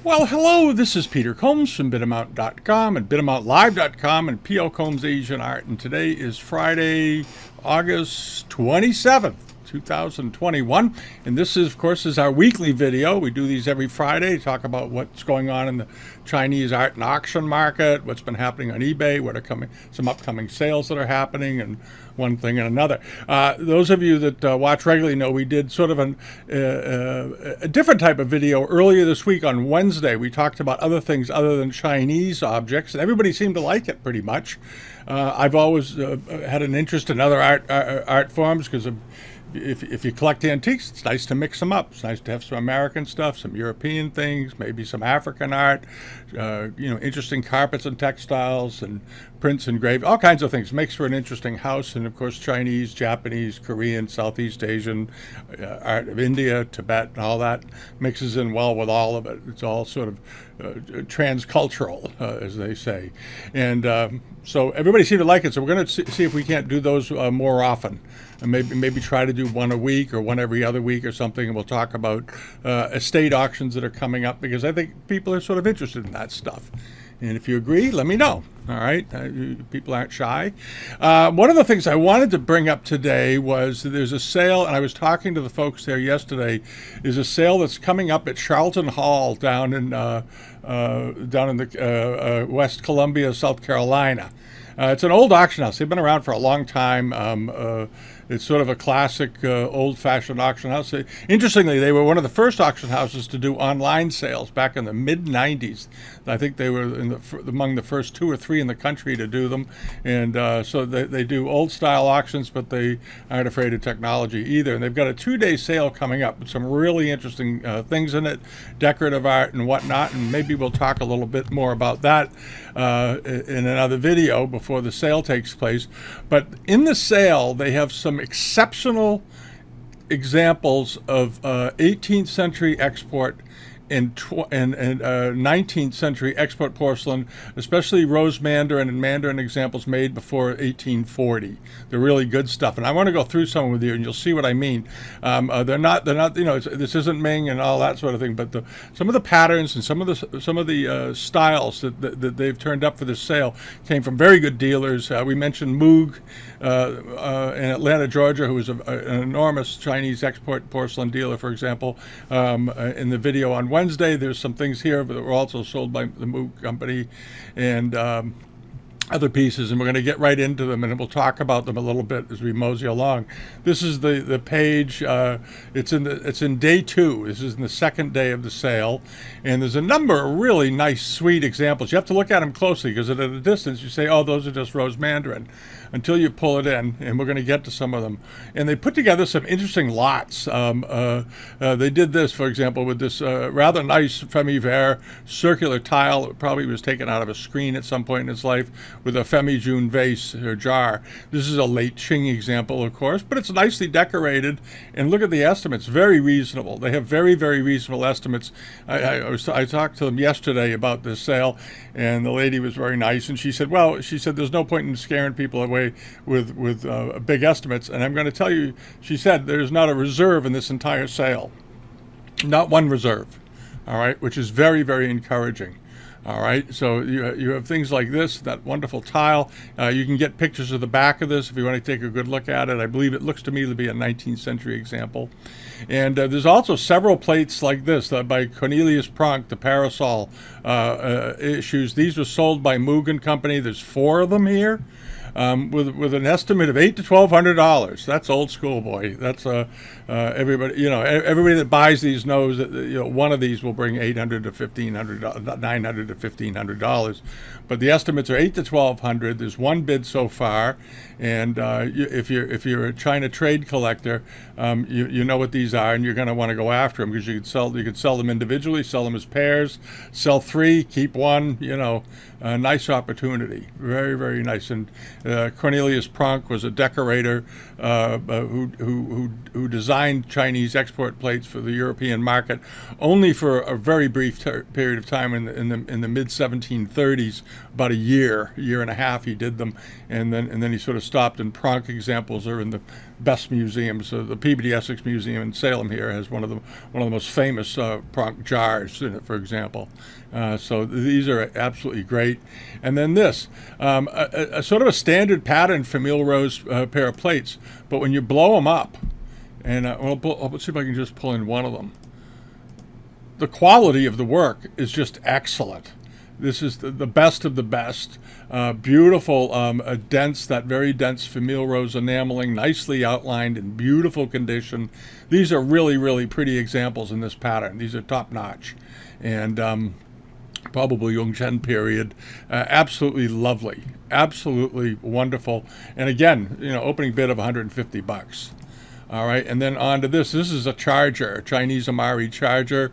Well, hello, this is Peter Combs from Bidamount.com and BidamountLive.com and P.O. Combs Asian Art. And today is Friday, August 27th, 2021. And this, is, of course, is our weekly video. We do these every Friday to talk about what's going on in the Chinese art and auction market, what's been happening on eBay, what are some upcoming sales that are happening, and one thing and another. Those of you that watch regularly know we did sort of a different type of video earlier this week on Wednesday. We talked about other things other than Chinese objects, and everybody seemed to like it pretty much. I've always had an interest in other art forms because if you collect antiques, it's nice to mix them up. It's nice to have some American stuff, some European things, maybe some African art, interesting carpets and textiles and prints engraved, all kinds of things. Makes for an interesting house. And of course, Chinese, Japanese, Korean, Southeast Asian, art of India, Tibet, and all that mixes in well with all of it. It's all sort of transcultural, as they say. And so everybody seemed to like it. So we're going to see if we can't do those more often. And maybe try to do one a week or one every other week or something. And we'll talk about estate auctions that are coming up, because I think people are sort of interested in that stuff. And if you agree, let me know. All right, people aren't shy. One of the things I wanted to bring up today was that there's a sale, and I was talking to the folks there yesterday. Is a sale that's coming up at Charlton Hall down in the West Columbia, South Carolina. It's an old auction house. They've been around for a long time. It's sort of a classic, old-fashioned auction house. Interestingly, they were one of the first auction houses to do online sales back in the mid-'90s. I think they were among the first 2 or 3 in the country to do them. And so they do old-style auctions, but they aren't afraid of technology either. And they've got a 2-day sale coming up with some really interesting things in it, decorative art and whatnot. And maybe we'll talk a little bit more about that in another video before the sale takes place. But in the sale, they have some exceptional examples of 18th century export and 19th century export porcelain, especially rose mandarin and mandarin examples made before 1840. They're really good stuff, and I want to go through some with you, and you'll see what I mean. They're not. This isn't Ming and all that sort of thing, but some of the patterns and some of the styles that they've turned up for this sale came from very good dealers. We mentioned Moog in Atlanta, Georgia, who is an enormous Chinese export porcelain dealer, for example, in the video on Wednesday. There's some things here that were also sold by the Moog company and other pieces, and we're going to get right into them, and we'll talk about them a little bit as we mosey along. This is the page. It's in day 2. This is in the second day of the sale, and there's a number of really nice, sweet examples. You have to look at them closely, because at a distance you say, "Oh, those are just rose mandarin," until you pull it in, and we're going to get to some of them. And they put together some interesting lots. They did this, for example, with this rather nice Femme Vert circular tile that probably was taken out of a screen at some point in its life, with a Femme June vase or jar. This is a late Qing example, of course, but it's nicely decorated. And look at the estimates, very reasonable. They have very, very reasonable estimates. I talked to them yesterday about this sale, and the lady was very nice, and she said, there's no point in scaring people away with big estimates. And I'm going to tell you, she said, there's not a reserve in this entire sale. Not one reserve, all right, which is very, very encouraging. All right, so you have things like this, that wonderful tile. You can get pictures of the back of this if you want to take a good look at it. I believe it looks to me to be a 19th century example. And there's also several plates like this by Cornelius Pronk, the parasol issues. These were sold by Moog & Company. There's 4 of them here. With an estimate of $800 to $1,200. That's old school, boy. That's everybody. Everybody that buys these knows that one of these will bring $800 to $1,500, $900 to $1,500. But the estimates are $800 to $1,200. There's one bid so far, and if you're a China trade collector, you know what these are, and you're going to want to go after them, because you could sell them individually, sell them as pairs, sell 3, keep 1. A nice opportunity. Very, very nice. And Cornelius Pronk was a decorator who designed Chinese export plates for the European market only for a very brief period of time in the mid 1730s. About a year and a half he did them, and then he sort of stopped. And Pronk examples are in the best museums. The Peabody Essex Museum in Salem here has one of the most famous pronk jars in it, for example. So these are absolutely great. And then this, a sort of a standard pattern for Milrose pair of plates, but when you blow them up, and I'll see if I can just pull in one of them. The quality of the work is just excellent. This is the best of the best. Beautiful, that very dense Milrose enameling, nicely outlined in beautiful condition. These are really, really pretty examples in this pattern. These are top notch. And probably Yongzheng period. Absolutely lovely. Absolutely wonderful. And again, opening bid of $150. All right, and then on to this. This is a charger, a Chinese Amari charger.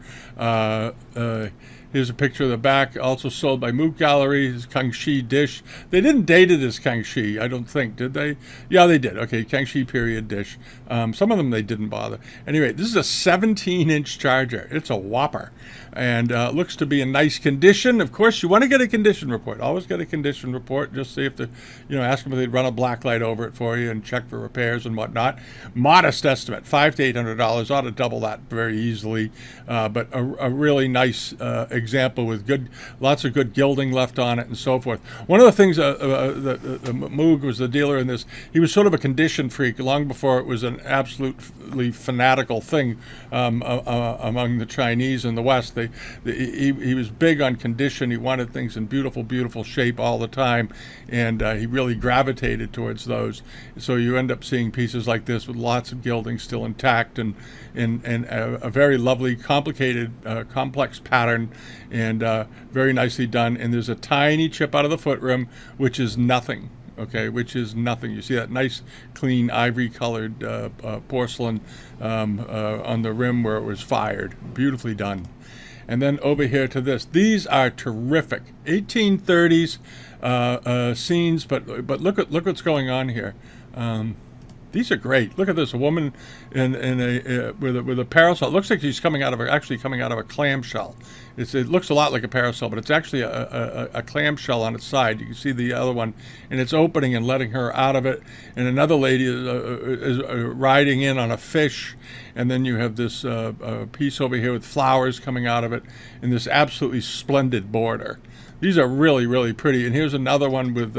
Here's a picture of the back, also sold by Moot Gallery. His Kangxi dish. They didn't date it as Kangxi, I don't think, did they? Yeah, they did. Okay, Kangxi period dish. Some of them they didn't bother. Anyway, this is a 17-inch charger. It's a whopper, and looks to be in nice condition. Of course, you want to get a condition report. Always get a condition report. Just see if ask them if they'd run a black light over it for you and check for repairs and whatnot. Modest estimate, $500 to $800. Ought to double that very easily, but a really nice example with lots of good gilding left on it and so forth. One of the things Moog was the dealer in this. He was sort of a condition freak long before it was an absolutely fanatical thing among the Chinese in the West. He was big on condition. He wanted things in beautiful, beautiful shape all the time, and he really gravitated towards those. So you end up seeing pieces like this with lots of gilding still intact and a very lovely, complicated, complex pattern, and very nicely done. And there's a tiny chip out of the footrim, which is nothing. Okay, which is nothing. You see that nice, clean, ivory-colored porcelain on the rim where it was fired. Beautifully done. And then over here to this. These are terrific. 1830s scenes, but look what's going on here. These are great. Look at this. A woman with a parasol. It looks like she's coming out of a clamshell. It looks a lot like a parasol, but it's actually a clamshell on its side. You can see the other one, and it's opening and letting her out of it. And another lady is riding in on a fish. And then you have this piece over here with flowers coming out of it, and this absolutely splendid border. These are really, really pretty. And here's another one with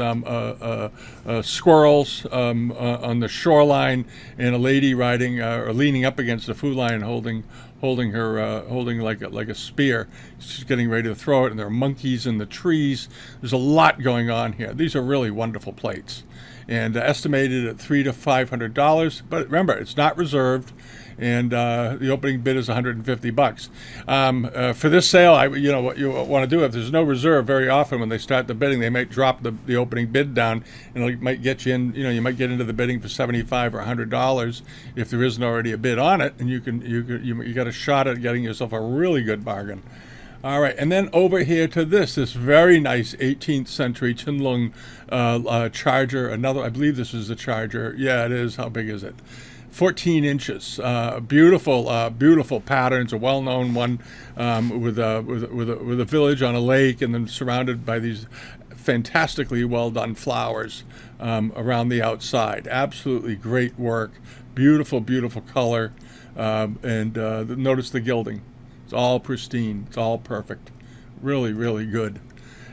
squirrels on the shoreline, and a lady riding or leaning up against a food line, holding like a spear. She's getting ready to throw it, and there are monkeys in the trees. There's a lot going on here. These are really wonderful plates, and estimated at $300 to $500. But remember, it's not reserved. And the opening bid is $150. For this sale, what you want to do, if there's no reserve, very often when they start the bidding, they might drop the opening bid down, and it might get you in. You might get into the bidding for $75 or $100 if there isn't already a bid on it, and you got a shot at getting yourself a really good bargain. All right, and then over here to this very nice 18th century Qinlong charger. I believe this is the charger. Yeah, it is. How big is it? 14 inches. Beautiful patterns. A well-known one with a village on a lake, and then surrounded by these fantastically well-done flowers around the outside. Absolutely great work. Beautiful color. And notice the gilding. It's all pristine. It's all perfect. Really, really good.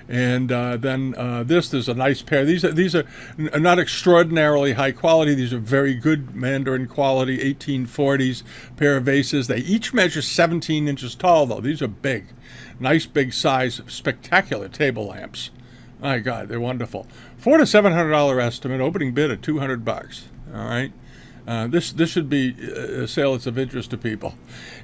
And then there's a nice pair. These are not extraordinarily high quality. These are very good Mandarin quality 1840s pair of vases. They each measure 17 inches tall, though. These are big. Nice big size, spectacular table lamps. My God, they're wonderful. $400 to $700 estimate, opening bid at $200. All right. This should be a sale that's of interest to people.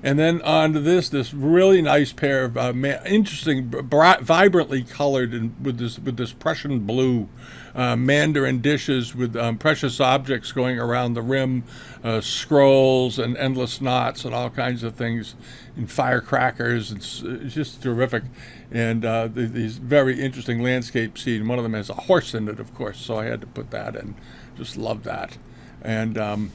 And then on to this really nice pair of interesting, vibrantly colored and with this Prussian blue Mandarin dishes with precious objects going around the rim, scrolls and endless knots and all kinds of things, and firecrackers. It's just terrific. And these very interesting landscape scene. One of them has a horse in it, of course, so I had to put that in. Just love that. And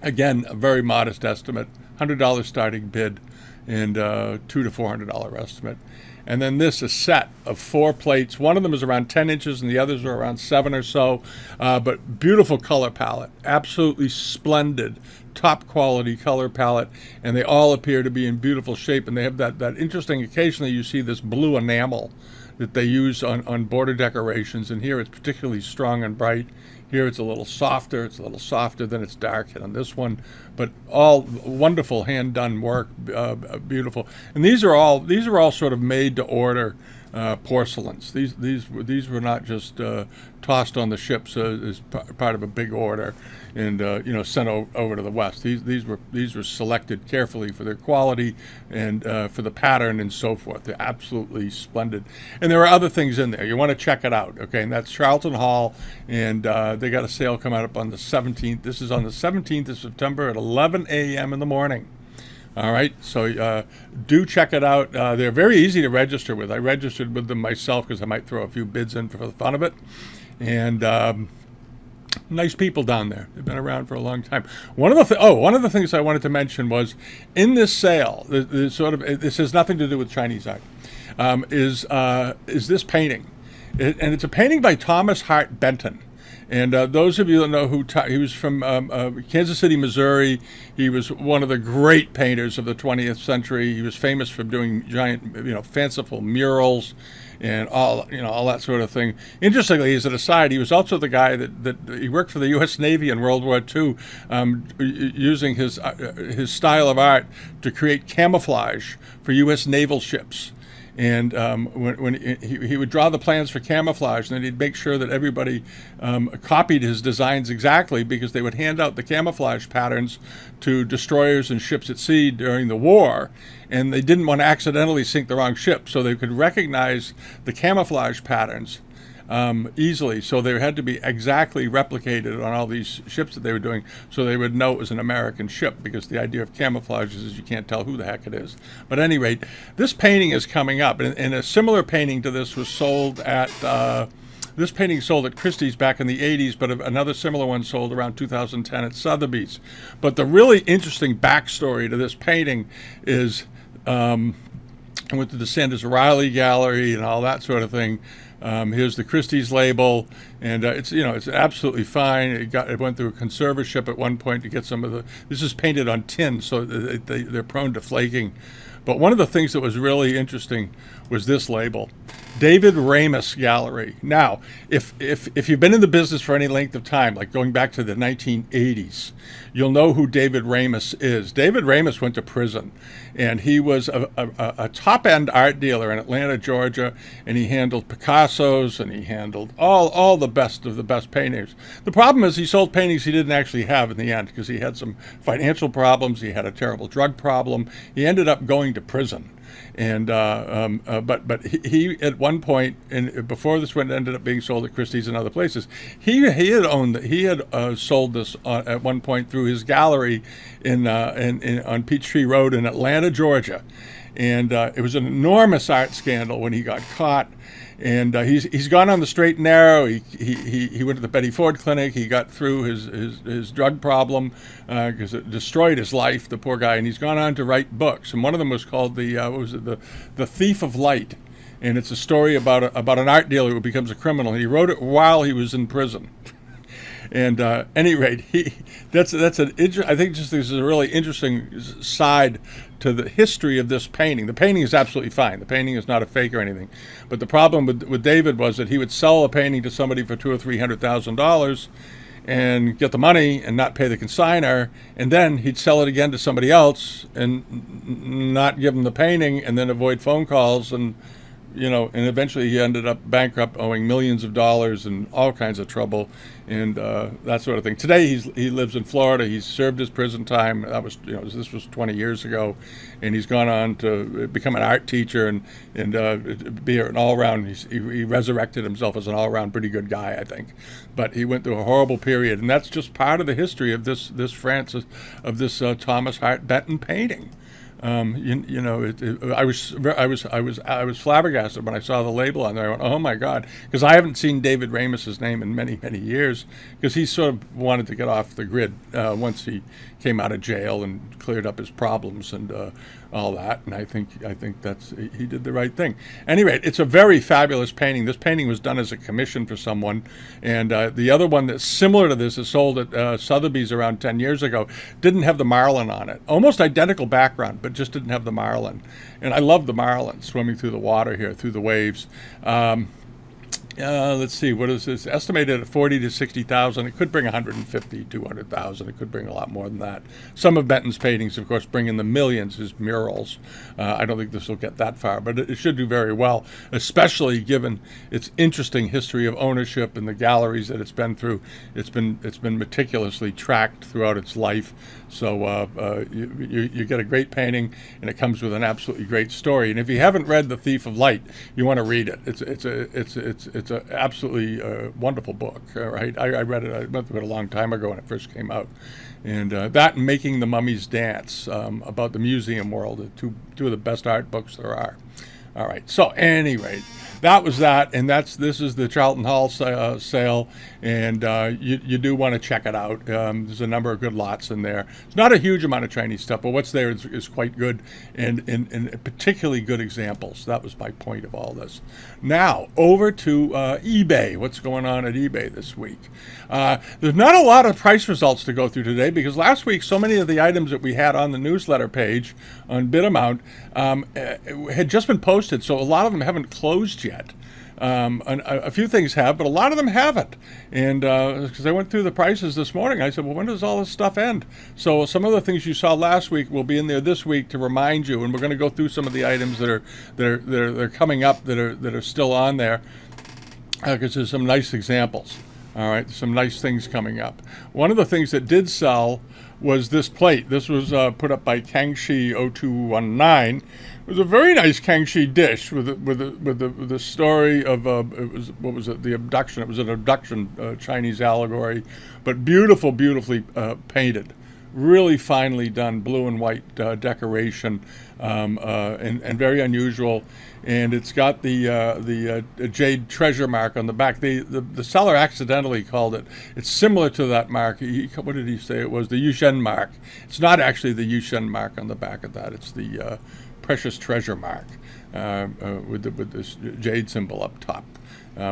again, a very modest estimate, $100 starting bid, and $200 to $400 estimate. And then this, a set of 4 plates. One of them is around 10 inches and the others are around 7 or so. But beautiful color palette, absolutely splendid, top quality color palette. And they all appear to be in beautiful shape. And they have that interesting, occasionally you see this blue enamel that they use on border decorations. And here it's particularly strong and bright. Here it's a little softer. It's a little softer than it's dark on this one, but all wonderful hand-done work, beautiful. And these are all sort of made to order porcelains. These were not just tossed on the ships as part of a big order and sent over to the West. These were selected carefully for their quality and for the pattern and so forth. They're absolutely splendid. And there are other things in there. You want to check it out, okay? And that's Charlton Hall, and they got a sale coming up on the 17th. This is on the 17th of September at 11 a.m. in the morning. All right, so do check it out. They're very easy to register with. I registered with them myself because I might throw a few bids in for the fun of it. And nice people down there. They've been around for a long time. One of the things I wanted to mention was in this sale, this has nothing to do with Chinese art, is this painting. And it's a painting by Thomas Hart Benton. And those of you that know he was from Kansas City, Missouri. He was one of the great painters of the 20th century. He was famous for doing giant, fanciful murals and all that sort of thing. Interestingly, as an aside, he was also the guy that he worked for the U.S. Navy in World War II, using his style of art to create camouflage for U.S. naval ships. And when he would draw the plans for camouflage, and then he'd make sure that everybody copied his designs exactly, because they would hand out the camouflage patterns to destroyers and ships at sea during the war, and they didn't want to accidentally sink the wrong ship, so they could recognize the camouflage patterns easily. So they had to be exactly replicated on all these ships that they were doing, so they would know it was an American ship, because the idea of camouflage is you can't tell who the heck it is. But at any rate, this painting is coming up, and a similar painting to this was sold at this painting sold at Christie's back in the 80s, but another similar one sold around 2010 at Sotheby's. But the really interesting backstory to this painting is I went to the Sanders Riley Gallery and all that sort of thing. Here's the Christie's label, and it's absolutely fine. It went through a conservatorship at one point to get some of the. This is painted on tin, so they're prone to flaking. But one of the things that was really interesting was this label, David Ramus Gallery. Now, if you've been in the business for any length of time, like going back to the 1980s, you'll know who David Ramus is. David Ramus went to prison, and he was a top-end art dealer in Atlanta, Georgia, and he handled Picassos, and he handled all the best of the best painters. The problem is he sold paintings he didn't actually have in the end, because he had some financial problems. He had a terrible drug problem. He ended up going to prison. And but he at one point, and before this one ended up being sold at Christie's and other places, he had sold this at one point through his gallery on Peachtree Road in Atlanta, Georgia, and it was an enormous art scandal when he got caught. And he's gone on the straight and narrow. He went to the Betty Ford Clinic. He got through his drug problem because it destroyed his life, the poor guy. And he's gone on to write books. And one of them was called the Thief of Light, and it's a story about an art dealer who becomes a criminal. And he wrote it while he was in prison. And at any rate, I think this is a really interesting side to the history of this painting. The painting is absolutely fine. The painting is not a fake or anything. But the problem with David was that he would sell a painting to somebody for $200,000 or $300,000 and get the money and not pay the consignor, and then he'd sell it again to somebody else and not give them the painting, and then avoid phone calls, and eventually he ended up bankrupt, owing millions of dollars and all kinds of trouble and that sort of thing. Today he lives in Florida. He's served his prison time. This was 20 years ago, and he's gone on to become an art teacher and be an all-around. He resurrected himself as an all-around pretty good guy, I think. But he went through a horrible period, and that's just part of the history of this Thomas Hart Benton painting. I was flabbergasted when I saw the label on there. I went, oh my God, because I haven't seen David Ramus's name in many, many years, because he sort of wanted to get off the grid once he came out of jail and cleared up his problems and all that. And I think he did the right thing. Anyway, it's a very fabulous painting. This painting was done as a commission for someone, and the other one that's similar to this is sold at Sotheby's around 10 years ago. Didn't have the marlin on it. Almost identical background, but just didn't have the marlin. And I love the marlin swimming through the water here, through the waves. Let's see, what is this? Estimated at 40 to 60,000. It could bring 150, 200,000. It could bring a lot more than that. Some of Benton's paintings, of course, bring in the millions, his murals. I don't think this will get that far, but it should do very well, especially given its interesting history of ownership and the galleries that it's been through. It's been meticulously tracked throughout its life. So you get a great painting, and it comes with an absolutely great story. And if you haven't read The Thief of Light, you want to read it. It's an absolutely wonderful book. Right? I read it. I went through it a long time ago when it first came out. And that and Making the Mummies Dance, about the museum world, are two of the best art books there are. All right. So anyway, that was that, and this is the Charlton Hall sale, and you do want to check it out. There's a number of good lots in there. It's not a huge amount of Chinese stuff, but what's there is quite good, and particularly good examples. That was my point of all this. Now, over to eBay. What's going on at eBay this week? There's not a lot of price results to go through today, because last week so many of the items that we had on the newsletter page on Bidamount had just been posted, so a lot of them haven't closed yet. A few things have, but a lot of them haven't. And because I went through the prices this morning, I said, well, when does all this stuff end? So some of the things you saw last week will be in there this week to remind you, and we're going to go through some of the items that are coming up that are still on there, because there's some nice examples. All right, some nice things coming up. One of the things that did sell was this plate. This was put up by Kangxi 0219. It was a very nice Kangxi dish with the story of the abduction. It was an abduction Chinese allegory, but beautifully painted, really finely done, blue and white decoration, and very unusual. And it's got the jade treasure mark on the back. The seller accidentally called it. It's similar to that mark. What did he say it was? The Yushen mark. It's not actually the Yushen mark on the back of that. It's the precious treasure mark with this jade symbol up top.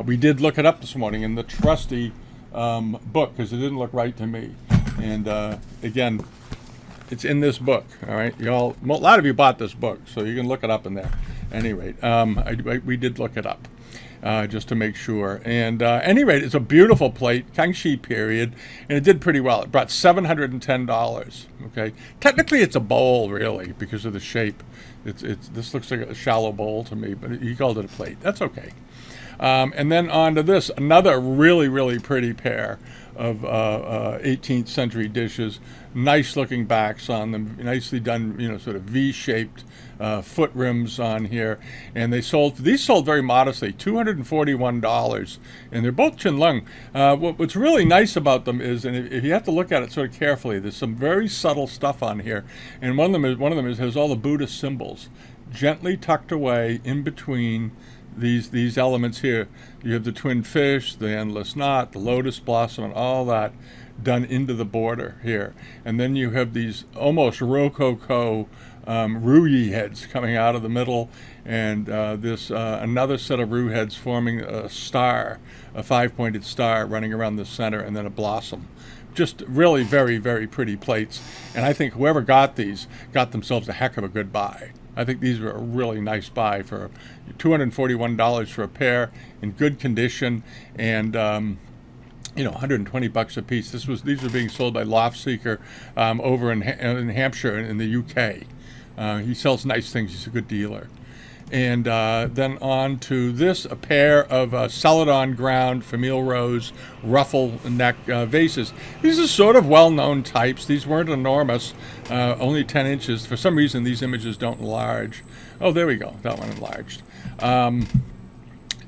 We did look it up this morning in the trusty book, because it didn't look right to me. And again, it's in this book. All right, a lot of you bought this book, so you can look it up in there. Anyway, we did look it up just to make sure. And anyway, it's a beautiful plate, Kangxi period, and it did pretty well. It brought $710. Okay, technically it's a bowl, really, because of the shape. This looks like a shallow bowl to me, but he called it a plate. That's okay. And then on to this, another really pretty pair of 18th century dishes. Nice looking backs on them, nicely done, sort of V-shaped foot rims on here. And these sold very modestly, $241, and they're both Qinlong. What's really nice about them is, and if you have to look at it sort of carefully, there's some very subtle stuff on here. And one of them has all the Buddhist symbols gently tucked away in between these elements here. You have the twin fish, the endless knot, the lotus blossom, and all that done into the border here. And then you have these almost rococo ruyi heads coming out of the middle, and this another set of ru heads forming a star, a five-pointed star running around the center, and then a blossom. Just really very pretty plates. And I think whoever got these got themselves a heck of a good buy. I think these were a really nice buy for $241 for a pair in good condition, and $120 a piece. These were being sold by Loft Seeker over in Hampshire in the UK. He sells nice things. He's a good dealer. And then on to this, a pair of Celadon ground Famille Rose ruffle neck vases. These are sort of well-known types. These weren't enormous, only 10 inches. For some reason, these images don't enlarge. Oh, there we go. That one enlarged.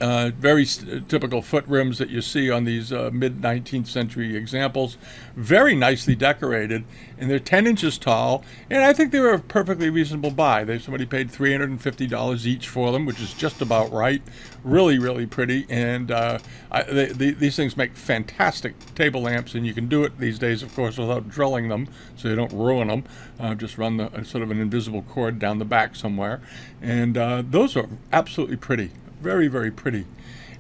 Very typical foot rims that you see on these mid-19th century examples. Very nicely decorated, and they're 10 inches tall, and I think they were a perfectly reasonable buy. Somebody paid $350 each for them, which is just about right. Really, really pretty, and these things make fantastic table lamps, and you can do it these days, of course, without drilling them, so you don't ruin them. Just run sort of an invisible cord down the back somewhere, and those are absolutely pretty. Very, very pretty.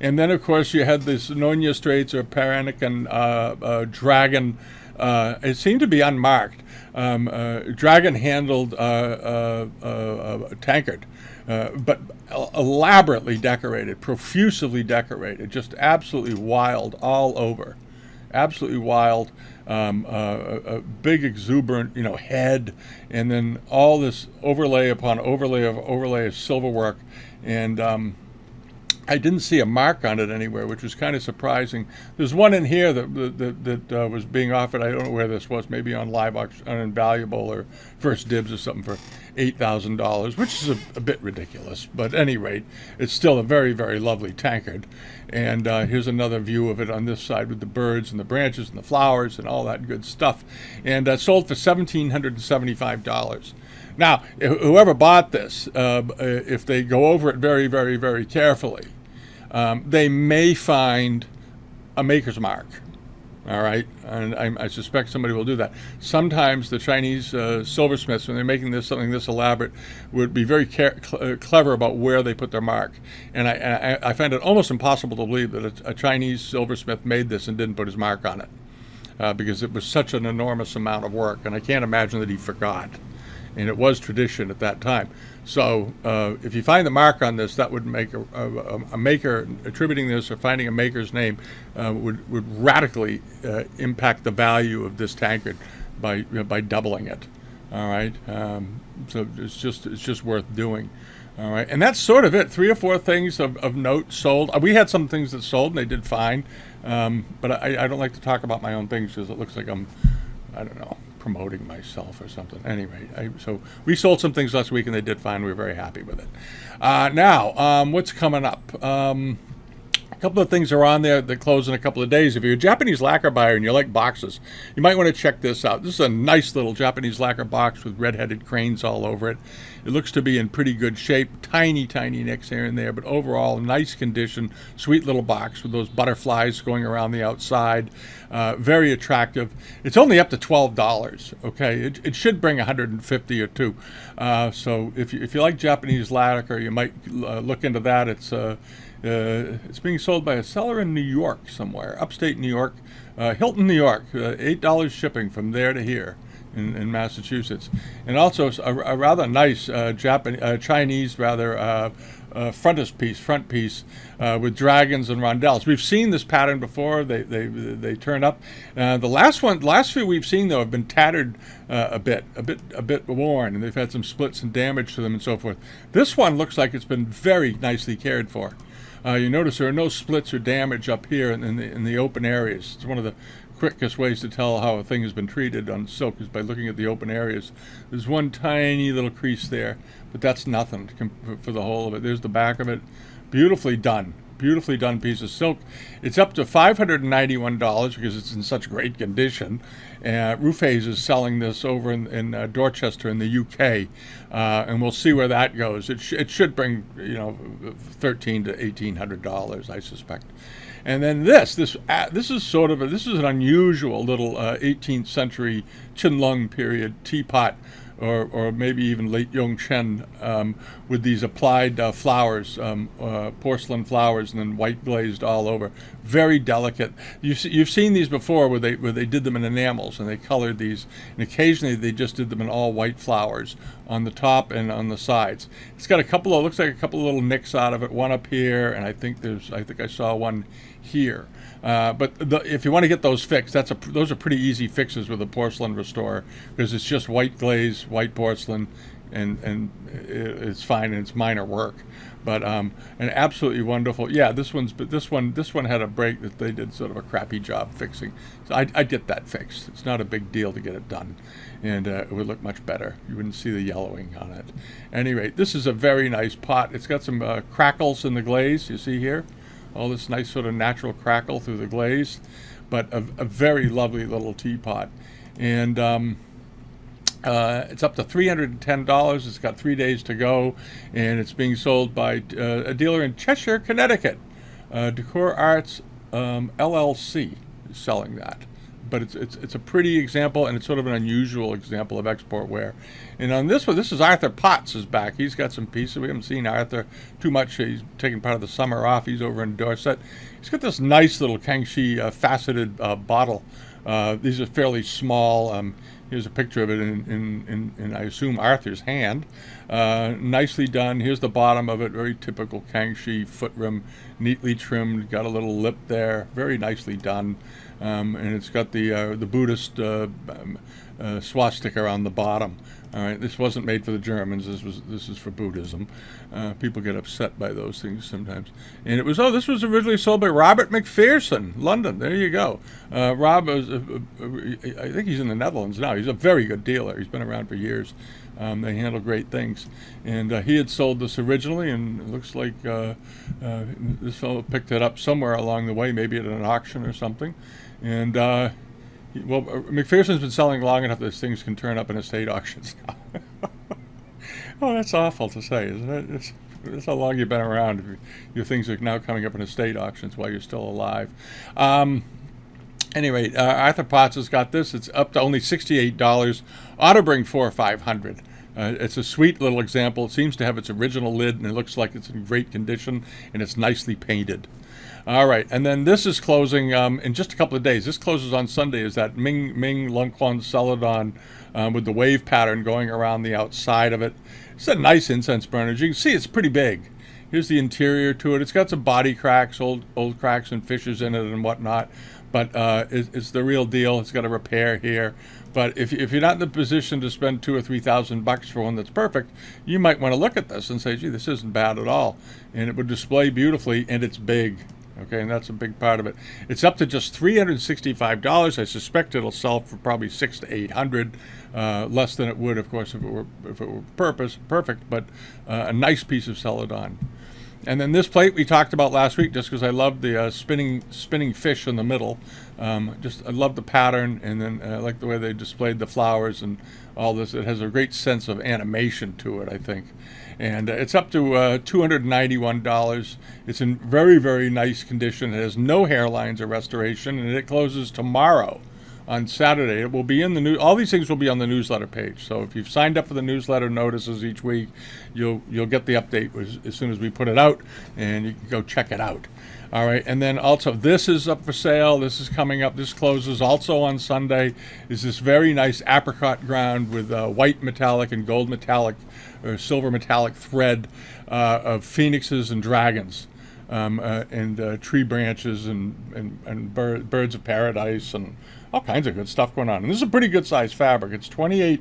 And then, of course, you had this Nonya Straits or Peranakan dragon. It seemed to be unmarked. Dragon-handled tankard, but elaborately decorated, profusively decorated, just absolutely wild all over. Absolutely wild. A big exuberant, head, and then all this overlay upon overlay of silverwork, and I didn't see a mark on it anywhere, which was kind of surprising. There's one in here that was being offered. I don't know where this was, maybe on Live Auction, on Invaluable or First Dibs or something for $8,000, which is a bit ridiculous. But at any rate, it's still a very, very lovely tankard. And here's another view of it on this side with the birds and the branches and the flowers and all that good stuff. And sold for $1,775. Now, whoever bought this, if they go over it very, very, very carefully, they may find a maker's mark. All right, and I suspect somebody will do that. Sometimes the Chinese silversmiths, when they're making something this elaborate, would be very clever about where they put their mark. And I find it almost impossible to believe that a Chinese silversmith made this and didn't put his mark on it, because it was such an enormous amount of work, and I can't imagine that he forgot. And it was tradition at that time. So if you find the mark on this, that would make a maker attributing this or finding a maker's name would radically impact the value of this tankard by doubling it. All right, so it's just worth doing. All right, and that's sort of it. 3 or 4 things of note sold. We had some things that sold and they did fine, but I don't like to talk about my own things because it looks like I don't know, promoting myself or something. Anyway, so we sold some things last week and they did fine. We were very happy with it. Now, what's coming up? A couple of things are on there that close in a couple of days. If you're a Japanese lacquer buyer and you like boxes, you might want to check this out. This is a nice little Japanese lacquer box with red-headed cranes all over it. It looks to be in pretty good shape. Tiny, tiny nicks here and there, but overall, nice condition. Sweet little box with those butterflies going around the outside. Very attractive. It's only up to $12. Okay, it should bring $150 or $2. So if you like Japanese lacquer, you might look into that. It's being sold by a seller in New York somewhere, upstate New York, Hilton, New York. $8 shipping from there to here in Massachusetts, and also a rather nice Chinese front piece with dragons and rondelles. We've seen this pattern before. They turn up. The last few we've seen though have been tattered a bit worn, and they've had some splits and damage to them and so forth. This one looks like it's been very nicely cared for. You notice there are no splits or damage up here in the open areas. It's one of the quickest ways to tell how a thing has been treated on silk is by looking at the open areas. There's one tiny little crease there, but that's nothing for the whole of it. There's the back of it. Beautifully done piece of silk. It's up to $591 because it's in such great condition. Roof Haze is selling this over in Dorchester in the UK, and we'll see where that goes. It should bring $1,300 to $1,800, I suspect. And then this is an unusual little 18th century Qianlong period teapot, or maybe even late Yongchen, with these applied flowers, porcelain flowers, and then white glazed all over. Very delicate. You've seen these before where they did them in enamels and they colored these, and occasionally they just did them in all white flowers on the top and on the sides. It's got looks like a couple of little nicks out of it. One up here, and I think I saw one here. But if you want to get those fixed, those are pretty easy fixes with a porcelain restorer because it's just white glaze, white porcelain, it's fine and it's minor work. But an absolutely wonderful. Yeah, this one had a break that they did sort of a crappy job fixing. So I get that fixed. It's not a big deal to get it done, and it would look much better. You wouldn't see the yellowing on it. Anyway, this is a very nice pot. It's got some crackles in the glaze. You see here, all this nice sort of natural crackle through the glaze, but a very lovely little teapot, and it's up to $310. It's got 3 days to go, and it's being sold by a dealer in Cheshire, Connecticut. Decor Arts LLC is selling that. But it's a pretty example, and it's sort of an unusual example of export ware. And on this one, this is Arthur Potts is back. He's got some pieces. We haven't seen Arthur too much. He's taking part of the summer off. He's over in Dorset. He's got this nice little Kangxi faceted bottle. These are fairly small. Here's a picture of it in I assume, Arthur's hand. Nicely done. Here's the bottom of it. Very typical Kangxi foot rim, neatly trimmed. Got a little lip there. Very nicely done. And it's got the Buddhist swastika on the bottom. All right, this wasn't made for the Germans. This is for Buddhism. People get upset by those things sometimes. And this was originally sold by Robert McPherson, London. There you go. Rob is, I think he's in the Netherlands now. He's a very good dealer. He's been around for years. They handle great things. And he had sold this originally, and it looks like this fellow picked it up somewhere along the way, maybe at an auction or something. And McPherson's been selling long enough that things can turn up in estate auctions now. Oh, that's awful to say, isn't it? That's how long you've been around. If your things are now coming up in estate auctions while you're still alive. Anyway, Arthur Potts has got this. It's up to only $68. Ought to bring $400 or $500. It's a sweet little example. It seems to have its original lid, and it looks like it's in great condition, and it's nicely painted. All right, and then this is closing in just a couple of days. This closes on Sunday. Is that Ming Lungquan Celadon with the wave pattern going around the outside of it. It's a nice incense burner. As you can see, it's pretty big. Here's the interior to it. It's got some body cracks, old cracks and fissures in it and whatnot, but it's the real deal. It's got a repair here. But if you're not in the position to spend $2,000 or $3,000 for one that's perfect, you might want to look at this and say, gee, this isn't bad at all. And it would display beautifully, and it's big. Okay, and that's a big part of it. It's up to just $365. I suspect it'll sell for probably $600 to $800, less than it would, of course, if it were perfect. But a nice piece of Celadon. And then this plate we talked about last week, just because I love the spinning fish in the middle. I love the pattern, and then I like the way they displayed the flowers and all this. It has a great sense of animation to it, I think. And it's up to $291. It's in very, very nice condition. It has no hairlines or restoration, and it closes tomorrow on Saturday. It will be in the all these things will be on the newsletter page. So if you've signed up for the newsletter notices each week, you'll get the update as soon as we put it out, and you can go check it out. All right, and then also this is up for sale. This is coming up. This closes also on Sunday. Is this very nice apricot ground with white metallic and gold metallic or silver metallic thread of phoenixes and dragons, and tree branches and birds of paradise and all kinds of good stuff going on. And this is a pretty good size fabric. It's 28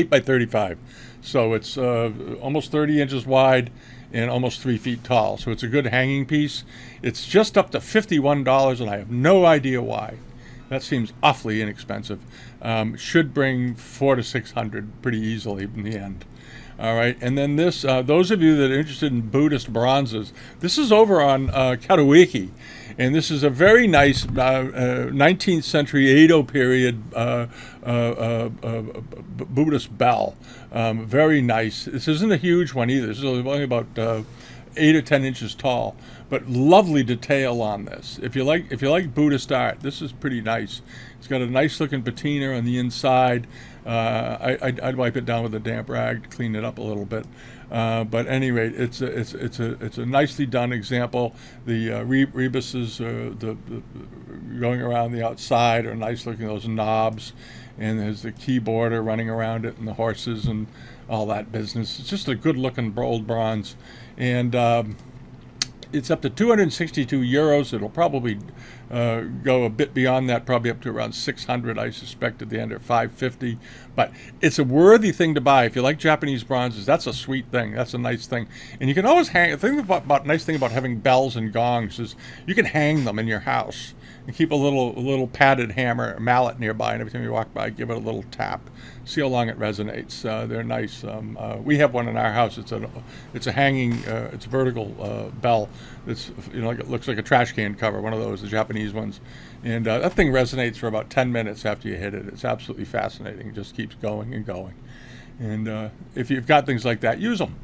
by 35, so it's almost 30 inches wide and almost 3 feet tall. So it's a good hanging piece. It's just up to $51, and I have no idea why. That seems awfully inexpensive. Should bring $400 to $600 pretty easily in the end. All right, and then this, those of you that are interested in Buddhist bronzes, this is over on CATAWIKI, and this is a very nice 19th century Edo period Buddhist bell. Very nice. This isn't a huge one either. This is only about 8 or 10 inches tall, but lovely detail on this. If you like Buddhist art, this is pretty nice. It's got a nice looking patina on the inside. I'd wipe it down with a damp rag to clean it up a little bit. But at any rate, it's a nicely done example. The rebuses, the going around the outside are nice looking. Those knobs, and there's the keyboarder running around it, and the horses and all that business. It's just a good looking old bronze, and it's up to 262 euros. It'll probably go a bit beyond that, probably up to around 600, I suspect, at the end, or 550. But it's a worthy thing to buy. If you like Japanese bronzes, that's a sweet thing. That's a nice thing. And you can always hang. The thing about nice thing about having bells and gongs is you can hang them in your house and keep a little padded hammer, mallet nearby, and every time you walk by, give it a little tap. See how long it resonates. They're nice. We have one in our house. It's a hanging, it's a vertical bell. It's like it looks like a trash can cover. One of those, the Japanese ones, and that thing resonates for about 10 minutes after you hit it. It's absolutely fascinating. It just keeps going and going. And if you've got things like that, use them.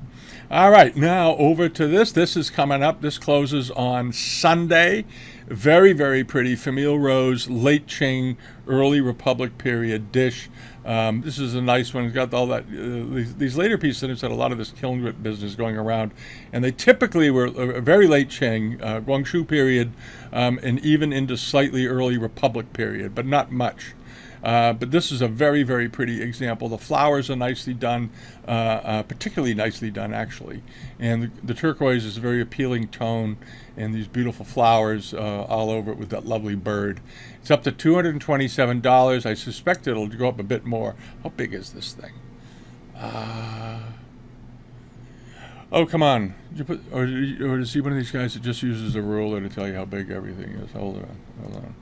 All right, now over to this. This is coming up. This closes on Sunday. Very, very pretty Famille Rose Late Qing Early Republic period dish. This is a nice one. It's got all that. These later pieces had a lot of this kiln grit business going around, and they typically were a very late Qing, Guangxu period, and even into slightly early Republic period, but not much. But this is a very, very pretty example. The flowers are nicely done, particularly nicely done, actually. And the turquoise is a very appealing tone, and these beautiful flowers all over it with that lovely bird. It's up to $227. I suspect it'll go up a bit more. How big is this thing? Oh, come on. Or is he one of these guys that just uses a ruler to tell you how big everything is? Hold on.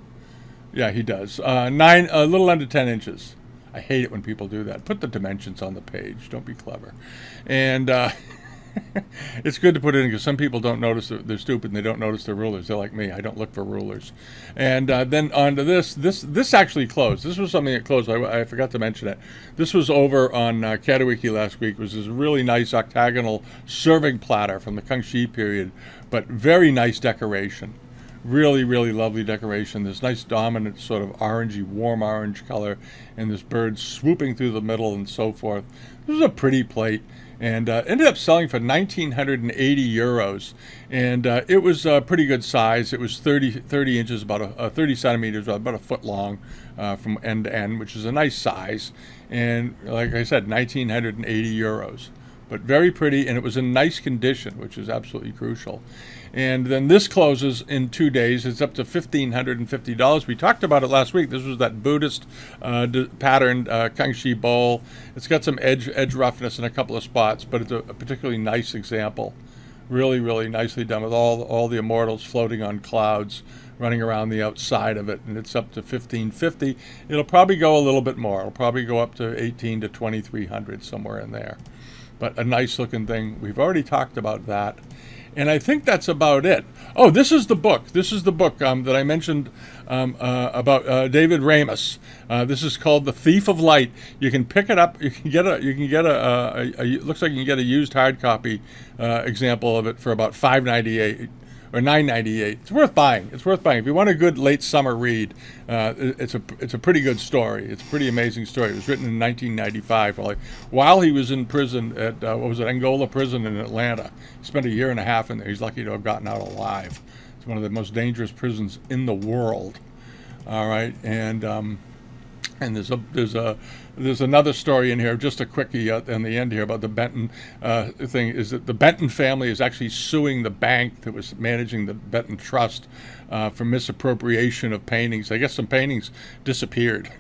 Yeah, he does. A little under 10 inches. I hate it when people do that. Put the dimensions on the page. Don't be clever. And it's good to put it in because some people don't notice they're stupid and they don't notice their rulers. They're like me. I don't look for rulers. And then on to this. This actually closed. This was something that closed. I forgot to mention it. This was over on CATAWIKI last week. It was this really nice octagonal serving platter from the Kangxi period, but very nice decoration. Really, really lovely decoration. This nice dominant sort of orangey, warm orange color, and this bird swooping through the middle and so forth. This was a pretty plate, and ended up selling for 1,980 euros. And it was a pretty good size. It was 30 inches, about 30 centimeters, about a foot long from end to end, which is a nice size. And like I said, 1,980 euros. But very pretty, and it was in nice condition, which is absolutely crucial. And then this closes in 2 days. It's up to $1,550. We talked about it last week. This was that Buddhist patterned Kangxi bowl. It's got some edge roughness in a couple of spots, but it's a particularly nice example. Really, really nicely done with all the immortals floating on clouds, running around the outside of it, and it's up to $1,550. It'll probably go a little bit more. It'll probably go up to $1,800 to $2,300, somewhere in there. But a nice looking thing. We've already talked about that. And I think that's about it. Oh, this is the book. This is the book that I mentioned about David Ramus. This is called The Thief of Light. You can pick it up. You can get it looks like you can get a used hard copy example of it for about $5.98 or $9.98. It's worth buying. It's worth buying. If you want a good late summer read, it's a pretty good story. It's a pretty amazing story. It was written in 1995 while he was in prison at Angola prison in Atlanta. He spent a year and a half in there. He's lucky to have gotten out alive. It's one of the most dangerous prisons in the world. All right, and there's another story in here, just a quickie in the end here about the Benton thing, is that the Benton family is actually suing the bank that was managing the Benton Trust for misappropriation of paintings. I guess some paintings disappeared,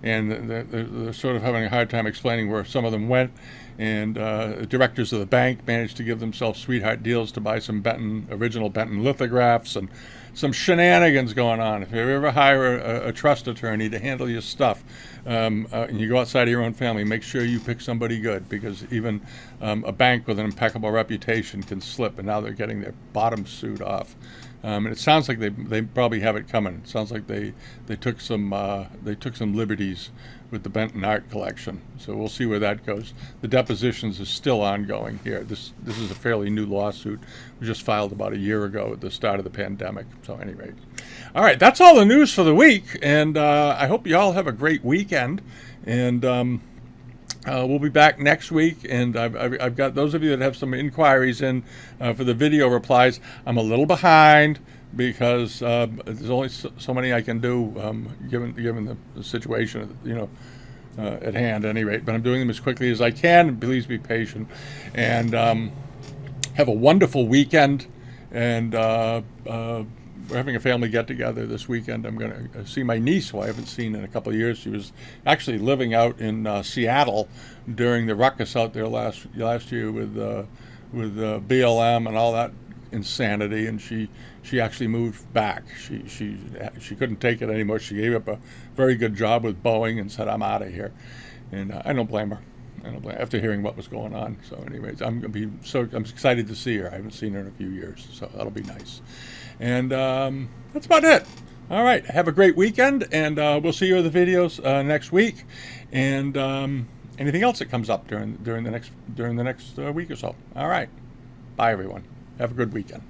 and they're sort of having a hard time explaining where some of them went. And directors of the bank managed to give themselves sweetheart deals to buy some original Benton lithographs, and some shenanigans going on. If you ever hire a trust attorney to handle your stuff, and you go outside of your own family, make sure you pick somebody good, because even a bank with an impeccable reputation can slip, and now they're getting their bottom suit off. And it sounds like they probably have it coming. It sounds like they took some liberties with the Benton art collection. So we'll see where that goes. The depositions is still ongoing here. This is a fairly new lawsuit. We just filed about a year ago at the start of the pandemic. So at any rate. All right, that's all the news for the week. And I hope you all have a great weekend. And we'll be back next week. And I've got those of you that have some inquiries in for the video replies. I'm a little behind, because there's only so many I can do given the situation, at hand at any rate. But I'm doing them as quickly as I can. Please be patient, and have a wonderful weekend. And we're having a family get-together this weekend. I'm going to see my niece, who I haven't seen in a couple of years. She was actually living out in Seattle during the ruckus out there last year with BLM and all that insanity, and she actually moved back. She couldn't take it anymore. She gave up a very good job with Boeing and said, "I'm out of here." And I don't blame her. After hearing what was going on. So, anyways, I'm excited to see her. I haven't seen her in a few years, so that'll be nice. And that's about it. All right, have a great weekend, and we'll see you with the videos next week, and anything else that comes up during the next week or so. All right, bye everyone. Have a good weekend.